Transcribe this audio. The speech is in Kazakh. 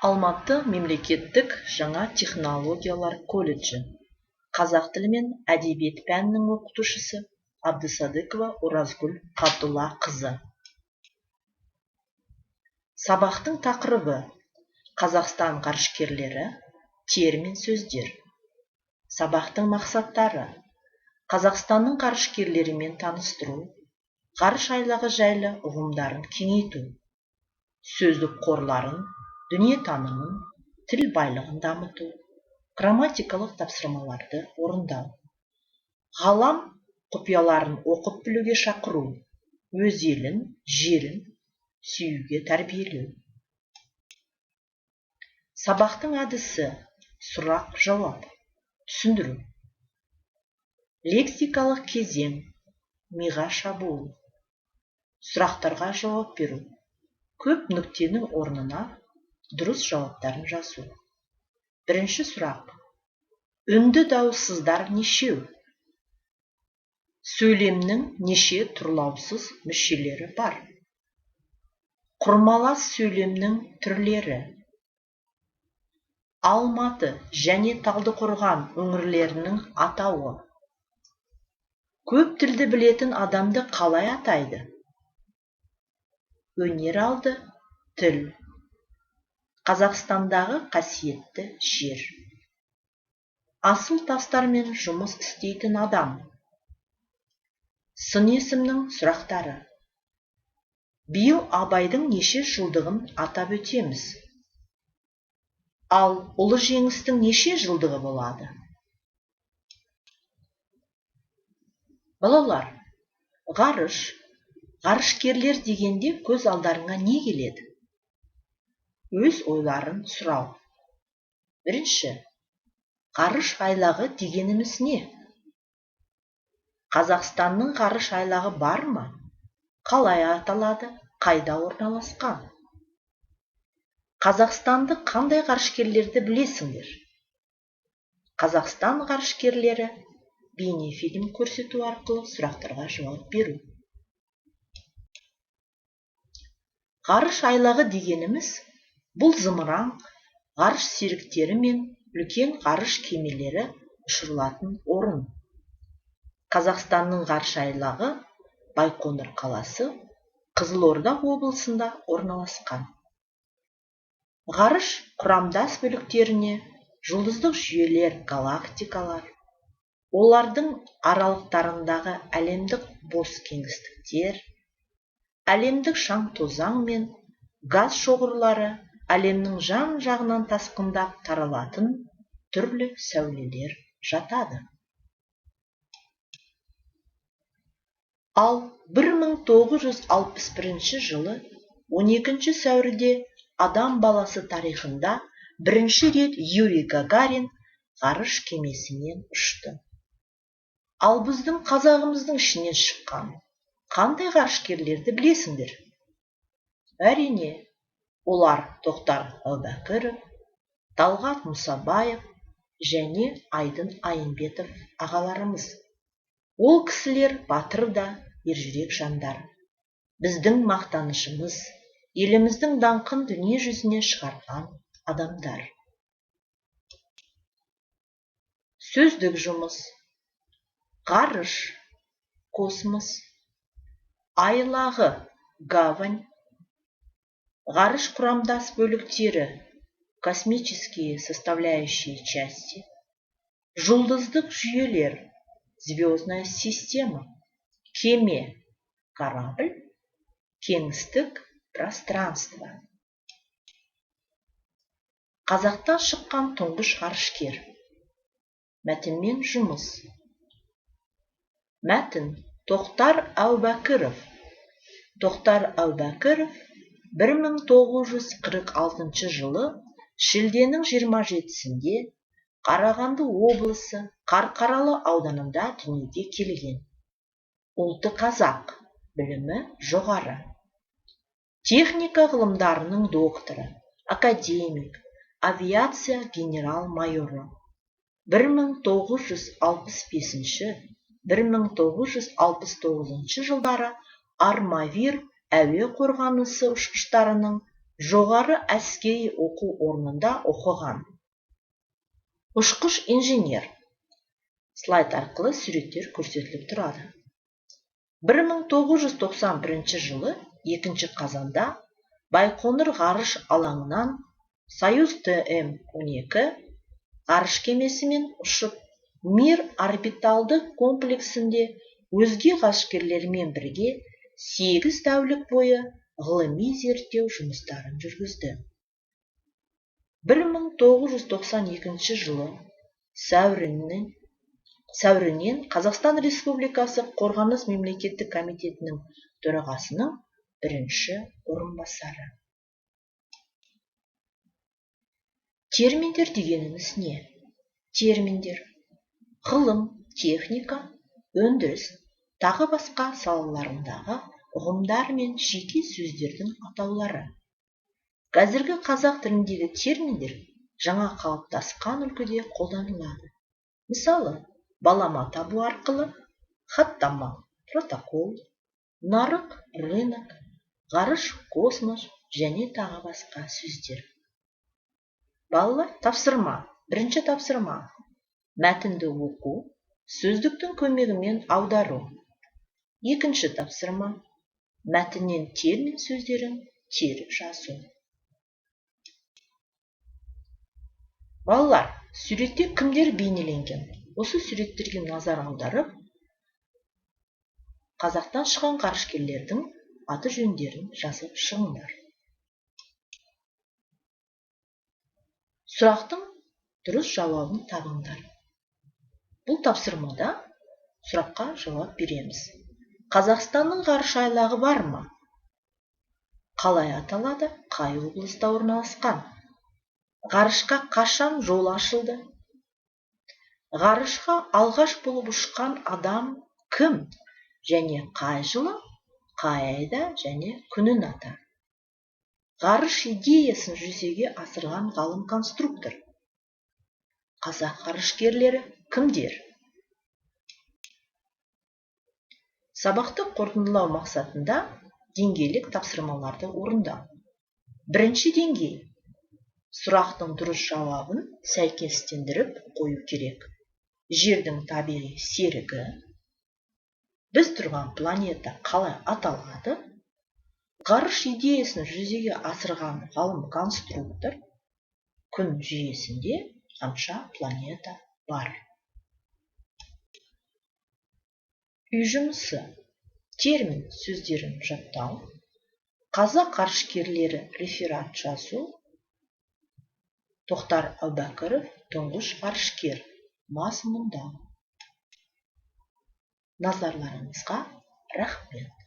Алматы мемлекеттік жаңа технологиялар колледжі. Қазақ тілі мен әдебиет пәнінің оқытушысы Абдысадыкова Оразгүл Қабдуллақызы. Сабақтың тақырыбы: Қазақстан ғарышкерлері, термин сөздер. Сабақтың мақсаттары: Қазақстанның ғарышкерлерімен таныстыру, ғарыш айлағы жайлы ұғымдарын кеңейту, сөздік қорларын, дүниетанымын, тіл байлығын дамыту, грамматикалық тапсырмаларды орындау, ғалам құпияларын оқып білуге шақыру, өз елін, жерін сүюге тәрбиелеу. Сабақтың әдісі: сұрақ-жауап, түсіндіру. Лексикалық кезең: миға шабуыл, сұрақтарға жауап беру, көп нүктенің орнына дұрыс жауаптарын жазу. Бірінші сұрақ: үнді дауыссыздар нешеу? Сөйлемнің неше тұрлаусыз мүшелері бар? Құрмалас сөйлемнің түрлері. Алматы және Талдықорған өңірлерінің атауы. Көп тілді білетін адамды қалай атайды? Өнер алды, тіл. Қазақстандағы қасиетті жер. Асыл тастармен жұмыс істейтін адам. Сын есімнің сұрақтары. Биыл Абайдың неше жылдығын атап өтеміз? Ал ұлы жеңістің неше жылдығы болады? Балалар, ғарыш, ғарышкерлер дегенде көз алдарыңа не келеді? Өз ойларын сұрау. Бірінші: ғарыш айлағы дегеніміз не? Қазақстанның ғарыш айлағы бар ма? Қалай аталады? Қайда орналасқан? Қазақстанды қандай ғарышкерлерді білесіңдер? Қазақстан ғарышкерлері бейнефильм көрсету арқылы сұрақтарға жауап беру. Ғарыш айлағы дегеніміз бұл зымыран, ғарыш серіктері мен үлкен ғарыш кемелері ұшырылатын орын. Қазақстанның ғарыш айлағы Байқоңыр қаласы, Қызылорда облысында орналасқан. Ғарыш құрамдас бөліктеріне жұлдыздық жүйелер, галактикалар, олардың аралықтарындағы әлемдік бос кеңістіктер, әлемдік шаң-тозаң мен газ шоғырлары, әлемнің жан-жағынан тасқындап таралатын түрлі сәулелер жатады. Ал 1961 жылы 12 сәуірде адам баласы тарихында бірінші рет Юрий Гагарин ғарыш кемесімен ұшты. Ал біздің қазағымыздың ішінен шыққан қандай ғарышкерлерді білесіңдер? Әрине, олар Тоқтар Әубәкіров, Талғат Мұсабаев және Айдын Айымбетов ағаларымыз. Ол кісілер батыр да, ержүрек жандар. Біздің мақтанышымыз, еліміздің даңқын дүние жүзіне шығарған адамдар. Сөздік жұмыс: ғарыш, космос, айлағы, гавань, ғарыш құрамдас бөліктері, космические составляющие части, жұлдыздық жүйелер, звездная система, кеме, корабль, кеңістік, пространство. Қазақтан шыққан тұңғыш ғарышкер. Мәтінмен жұмыс. Мәтін: Тоқтар Әубәкіров. Тоқтар Әубәкіров 1946 жылы шілденің 27-сінде Қарағанды облысы Қарқаралы ауданында дүниеге келген. Ұлты қазақ, білімі жоғары. Техника ғылымдарының докторы, академик, авиация генерал-майоры. 1965-1969 жылдары Армавир әуе қорғанысы ұшқыштарының жоғары әскери оқу орнында оқыған. Ұшқыш инженер. Слайд арқылы суреттер көрсетіліп тұрады. 1991 жылы 2 қазанда Байқоңыр ғарыш алаңынан Союз ТМ-12 ғарыш кемесімен ұшып, Мир орбиталдық комплексінде өзге ғарышкерлермен бірге 8 тәулік бойы ғылыми зерттеу жұмыстарын жүргізді. 1992 жылы сәуірінен Қазақстан Республикасы Қорғаныс мемлекеттік комитетінің төрағасының бірінші орынбасары. Терминдер дегеніміз не? Терминдер ғылым, техника, өндіріс, тағы басқа салаларындағы ұғымдар мен жеке сөздердің атаулары. Қазіргі қазақ тіліндегі терминдер жаңа қалыптасқан үлгіде қолданылады. Мысалы, балама табу арқылы, хаттама, протокол, нарық, рынок, ғарыш, космос және тағы басқа сөздер. Балалар, тапсырма. Бірінші тапсырма. Мәтінді оқу, сөздіктің көмегімен аудару. Екінші тапсырма. Мәтіннен термин сөздерін теріп жазу. Балалар, суретте кімдер бейнеленген? Осы суреттерге назар аударып, Қазақтан шыққан ғарышкерлердің аты жөндерін жазып шығыңдар. Сұрақтың дұрыс жауабын табыңдар. Бұл тапсырмада сұраққа жауап береміз. Қазақстанның ғарыш айлағы бар ма? Қалай аталады? Қай облыста орналасқан? Ғарышқа қашан жол ашылды? Ғарышқа алғаш болып ұшқан адам кім? Және қай жылы, қай айда және күнін ата? Ғарыш идеясын жүзеге асырған ғалым-конструктор. Қазақ ғарышкерлері кімдер? Сабақты қорытындылау мақсатында деңгейлік тапсырмаларды орындау. Бірінші деңгей. Сұрақтың дұрыс жауабын сәйкестендіріп қою керек. Жердің табиғи серігі. Біз тұрған планета қалай аталады? Ғарыш идеясын жүзеге асырған ғалым-конструктор. Күн жүйесінде қанша планета бар? Үй жұмысы. Термин сөздерін жаттау. Қазақ ғарышкерлері реферат жазу. Тоқтар Әубәкіров, тұңғыш ғарышкер. Мазмұндау. Назарларыңызға рахмет.